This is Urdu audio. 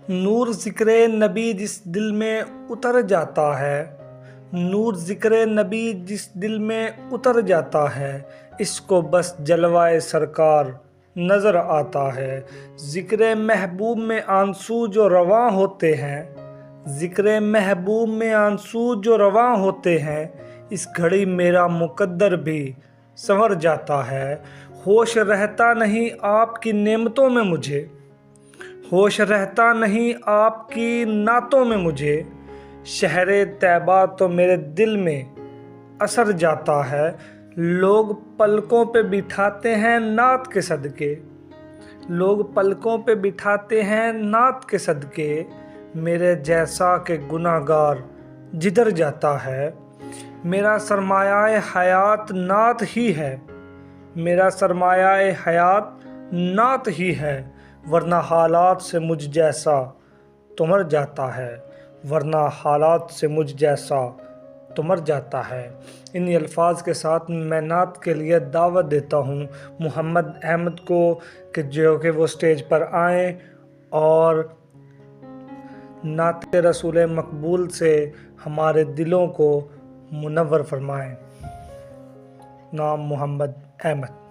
نور ذکر نبی جس دل میں اتر جاتا ہے، نور ذکر نبی جس دل میں اتر جاتا ہے، اس کو بس جلوائے سرکار نظر آتا ہے۔ ذکر محبوب میں آنسو جو رواں ہوتے ہیں، ذکر محبوب میں آنسو جو رواں ہوتے ہیں، اس گھڑی میرا مقدر بھی سنور جاتا ہے۔ ہوش رہتا نہیں آپ کی نعمتوں میں مجھے، ہوش رہتا نہیں آپ کی نعتوں میں مجھے، شہر طیبہ تو میرے دل میں اثر جاتا ہے۔ لوگ پلکوں پہ بٹھاتے ہیں نعت کے صدقے، لوگ پلکوں پہ بٹھاتے ہیں نعت کے صدقے، میرے جیسا کہ گناہ گار جدھر جاتا ہے۔ میرا سرمایہ حیات نعت ہی ہے، میرا سرمایہ حیات نعت ہی ہے، ورنہ حالات سے مجھ جیسا تو مر جاتا ہے، ورنہ حالات سے مجھ جیسا تو مر جاتا ہے۔ انہی الفاظ کے ساتھ میں نعت کے لیے دعوت دیتا ہوں محمد احمد کو کہ جو کہ وہ سٹیج پر آئیں اور نعت رسول مقبول سے ہمارے دلوں کو منور فرمائیں۔ نام محمد احمد۔